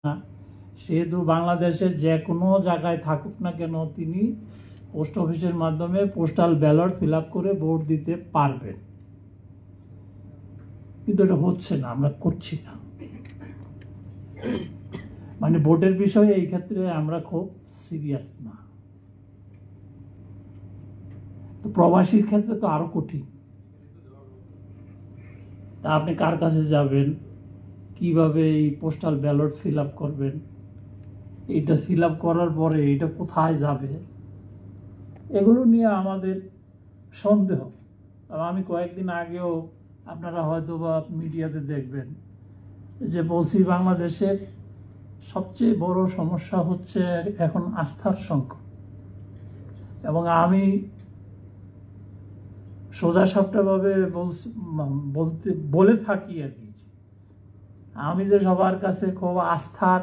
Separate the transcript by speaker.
Speaker 1: না, সেহেতু বাংলাদেশের যে কোনো জায়গায় থাকুক না কেন তিনি পোস্ট অফিসের মাধ্যমে পোস্টাল ব্যালট ফিল আপ করে ভোট দিতে পারবেন। কিন্তু এটা হচ্ছে না, আমরা করছি না। মানে ভোটের বিষয়ে এই ক্ষেত্রে আমরা খুব সিরিয়াস না। তো প্রবাসীর ক্ষেত্রে তো আরো কঠিন। তা আপনি কার কাছে যাবেন, কিভাবে এই পোস্টাল ব্যালট ফিল আপ করবেন, এটা ফিল আপ করার পরে এটা কোথায় যাবে, এগুলো নিয়ে আমাদের সন্দেহ। আমি কয়েকদিন আগেও আপনারা হয়তো বা মিডিয়াতে দেখবেন যে বলছি বাংলাদেশের সবচেয়ে বড় সমস্যা হচ্ছে এখন আস্থার সংকট। এবং আমি সোজাসাপটাভাবে বলে থাকি আর কি, আমি যে সবার কাছে খুব আস্থার